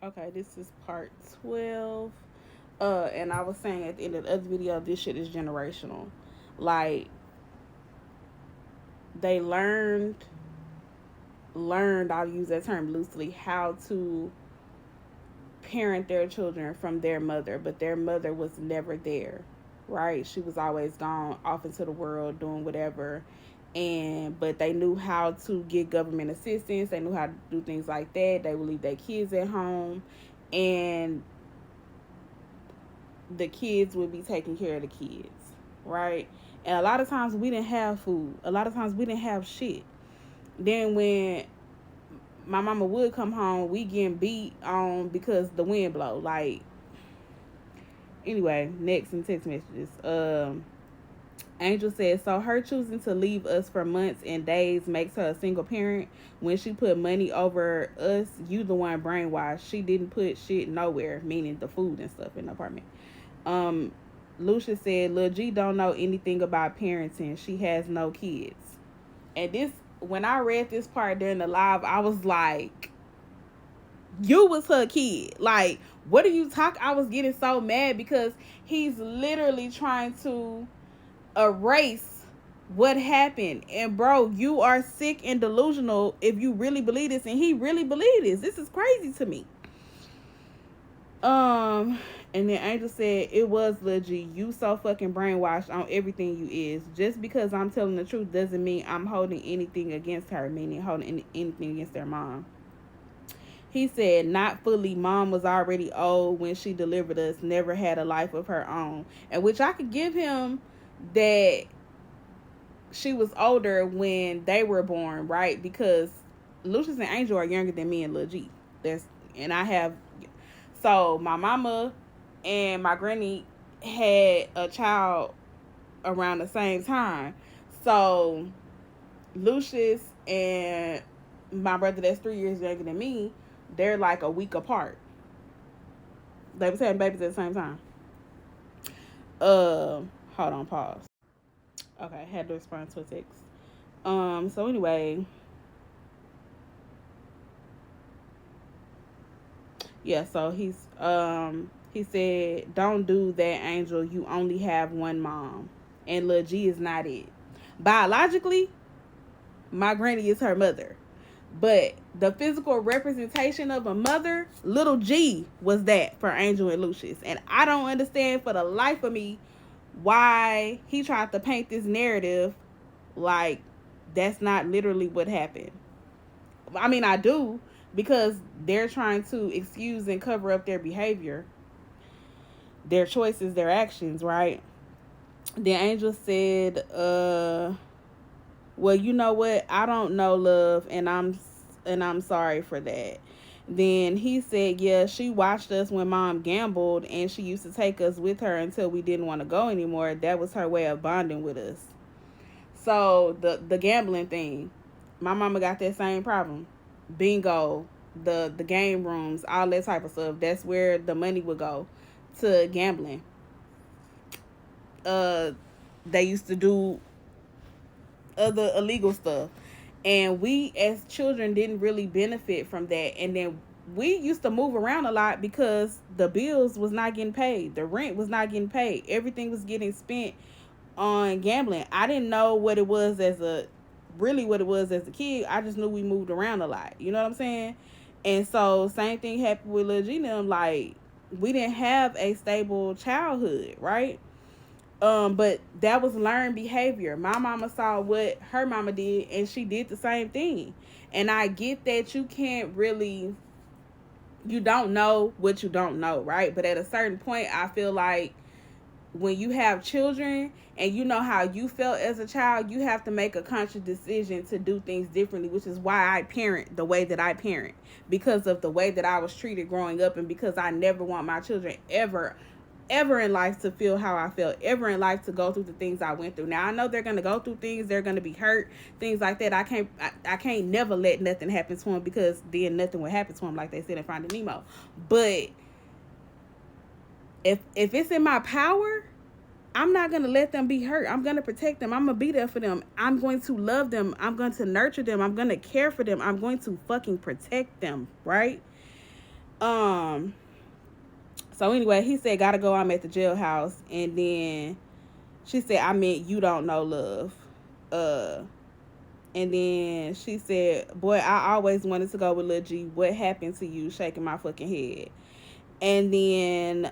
Okay, this is part 12. And I was saying at the end of the other video, this shit is generational. Like, they learned, I'll use that term loosely, how to parent their children from their mother, but their mother was never there, right? She was always gone off into the world doing whatever. And but they knew how to get government assistance, they knew how to do things like that. They would leave their kids at home, and the kids would be taking care of the kids, right? And a lot of times we didn't have food, a lot of times we didn't have shit. Then when my mama would come home, we getting beat on because the wind blow. Like, anyway, next in text messages. Angel says, so her choosing to leave us for months and days makes her a single parent. When she put money over us, you the one brainwashed. She didn't put shit nowhere, meaning the food and stuff in the apartment. Um, Lucia said, Lil G don't know anything about parenting. She has no kids. And this, when I read this part during the live, I was like, you was her kid. Like, what are you talking? I was getting so mad because he's literally trying to erase what happened. And bro, you are sick and delusional if you really believe this. And he really believed this. This is crazy to me. And then Angel said, it was legit. You so fucking brainwashed on everything you is. Just because I'm telling the truth doesn't mean I'm holding anything against her, meaning holding anything against their mom. He said, not fully. Mom was already old when she delivered us, never had a life of her own. And which I could give him that she was older when they were born, right? Because Lucius and Angel are younger than me and Lil G. And I have, so my mama and my granny had a child around the same time. So Lucius and my brother that's 3 years younger than me, they're like a week apart. They was having babies at the same time. Hold on, pause. Okay, had to respond to a text. So anyway, yeah, so he said, don't do that, Angel. You only have one mom. And Lil G is not it. Biologically, my granny is her mother. But the physical representation of a mother, little G was that for Angel and Lucius. And I don't understand for the life of me why he tried to paint this narrative like that's not literally what happened. I mean, I do, because they're trying to excuse and cover up their behavior, their choices, their actions, right? The Angel said, well, you know what? I don't know, love, and I'm sorry for that. Then he said, yeah, she watched us when mom gambled and she used to take us with her until we didn't want to go anymore. That was her way of bonding with us. So the gambling thing, my mama got that same problem. Bingo, the game rooms, all that type of stuff. That's where the money would go, to gambling. Uh they used to do other illegal stuff. And we as children didn't really benefit from that. And then we used to move around a lot because the bills was not getting paid. The rent was not getting paid. Everything was getting spent on gambling. I didn't know what it was as a kid. I just knew we moved around a lot. You know what I'm saying? And so same thing happened with Lil G. Like, we didn't have a stable childhood, right? But that was learned behavior. My mama saw what her mama did and she did the same thing. And I get that you don't know what you don't know, right? But at a certain point, I feel like when you have children and you know how you felt as a child, you have to make a conscious decision to do things differently, which is why I parent the way that I parent, because of the way that I was treated growing up, and because I never want my children ever in life to feel how I felt, ever in life to go through the things I went through. Now I know they're gonna go through things, they're gonna be hurt, things like that. I can't never let nothing happen to them, because then nothing will happen to them, like they said in Finding Nemo. But if it's in my power, I'm not gonna let them be hurt. I'm gonna protect them. I'm gonna be there for them. I'm going to love them. I'm going to nurture them. I'm gonna care for them. I'm going to fucking protect them, right? Um. So anyway, he said, "Gotta go. I'm at the jailhouse." And then she said, "I meant you don't know love." Uh. And then she said, "Boy, I always wanted to go with Lil G. What happened to you?" Shaking my fucking head. And then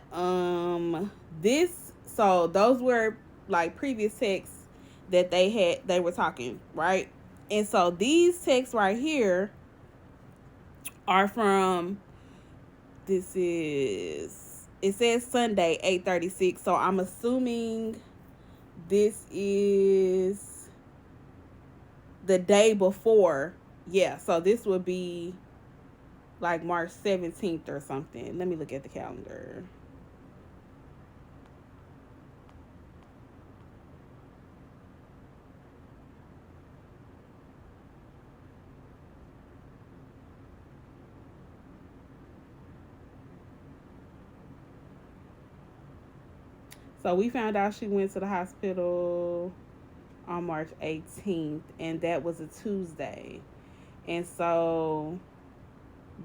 this, so those were like previous texts that they were talking, right? And so these texts right here are from, this is, it says Sunday 8:36, so I'm assuming this is the day before. Yeah, so this would be like March 17th or something. Let me look at the calendar. So we found out she went to the hospital on March 18th, and that was a Tuesday. And so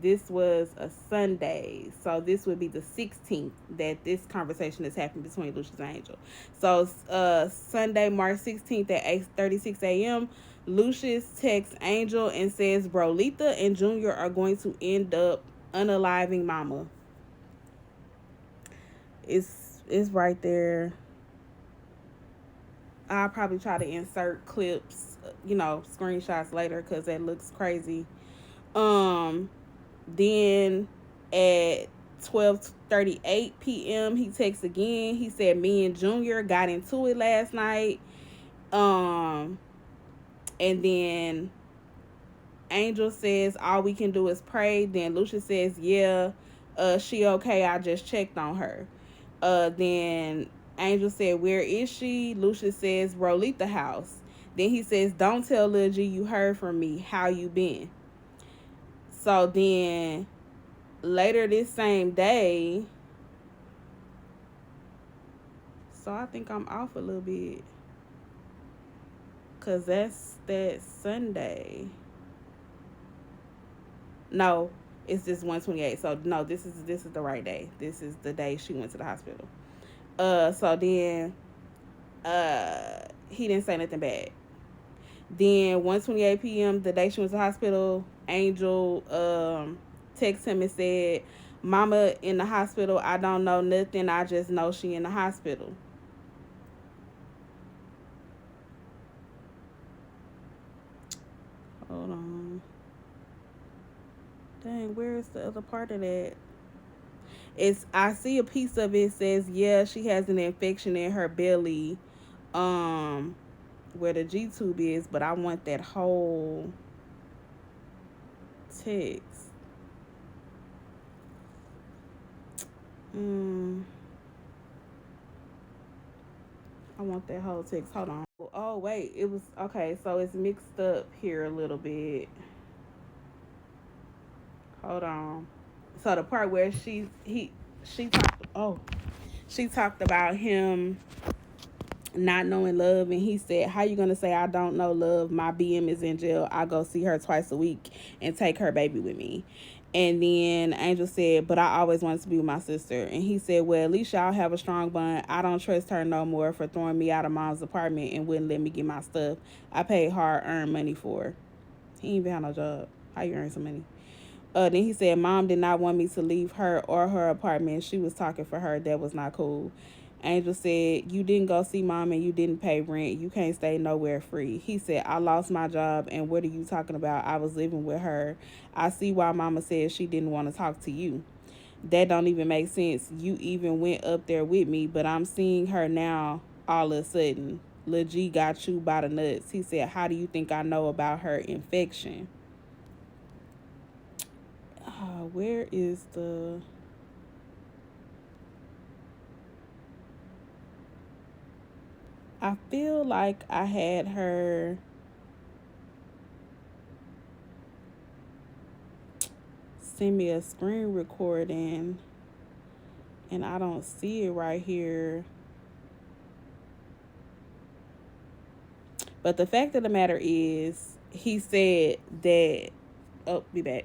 this was a Sunday. So this would be the 16th that this conversation has happened between Lucius and Angel. So Sunday, March 16th at 8:36 a.m., Lucius texts Angel and says Brolitha and Junior are going to end up unaliving Mama. It's right there. I'll probably try to insert clips, screenshots later because that looks crazy. Um, then at 12:38 p.m. he texts again. He said me and Junior got into it last night. Um, and then Angel says all we can do is pray. Then Lucia says, yeah, she okay. I just checked on her. Then Angel said, where is she? Lucia says, Rolita house. Then he says, don't tell Lil G you heard from me. How you been? So then later this same day, so I think I'm off a little bit because that's that Sunday. No, it's just 128. So no, this is the right day. This is the day she went to the hospital. So then he didn't say nothing bad. Then 1:28 p.m. the day she went to the hospital, Angel texted him and said, "Mama in the hospital. I don't know nothing. I just know she in the hospital." Hold on. Dang, where is the other part of that? It's, I see a piece of it says, yeah, she has an infection in her belly, um, where the G tube is, but I want that whole text. Mm, I want that whole text. Hold on. Oh wait, it was okay. So it's mixed up here a little bit. Hold on. So the part where she talked. Oh, she talked about him not knowing love, and he said, how you gonna say I don't know love? My BM is in jail. I go see her twice a week and take her baby with me. And then Angel said, but I always wanted to be with my sister. And he said, well, at least y'all have a strong bond. I don't trust her no more for throwing me out of mom's apartment and wouldn't let me get my stuff I paid hard earned money for. He ain't even had no job. How you earn some money? Then he said, mom did not want me to leave her or her apartment. She was talking for her. That was not cool. Angel said, you didn't go see mom and you didn't pay rent. You can't stay nowhere free. He said, I lost my job, and what are you talking about? I was living with her. I see why mama said she didn't want to talk to you. That don't even make sense. You even went up there with me, but I'm seeing her now all of a sudden. Lil G got you by the nuts. He said, how do you think I know about her infection? Where is the... I feel like I had her send me a screen recording, and I don't see it right here. But the fact of the matter is, he said that... Oh, be back.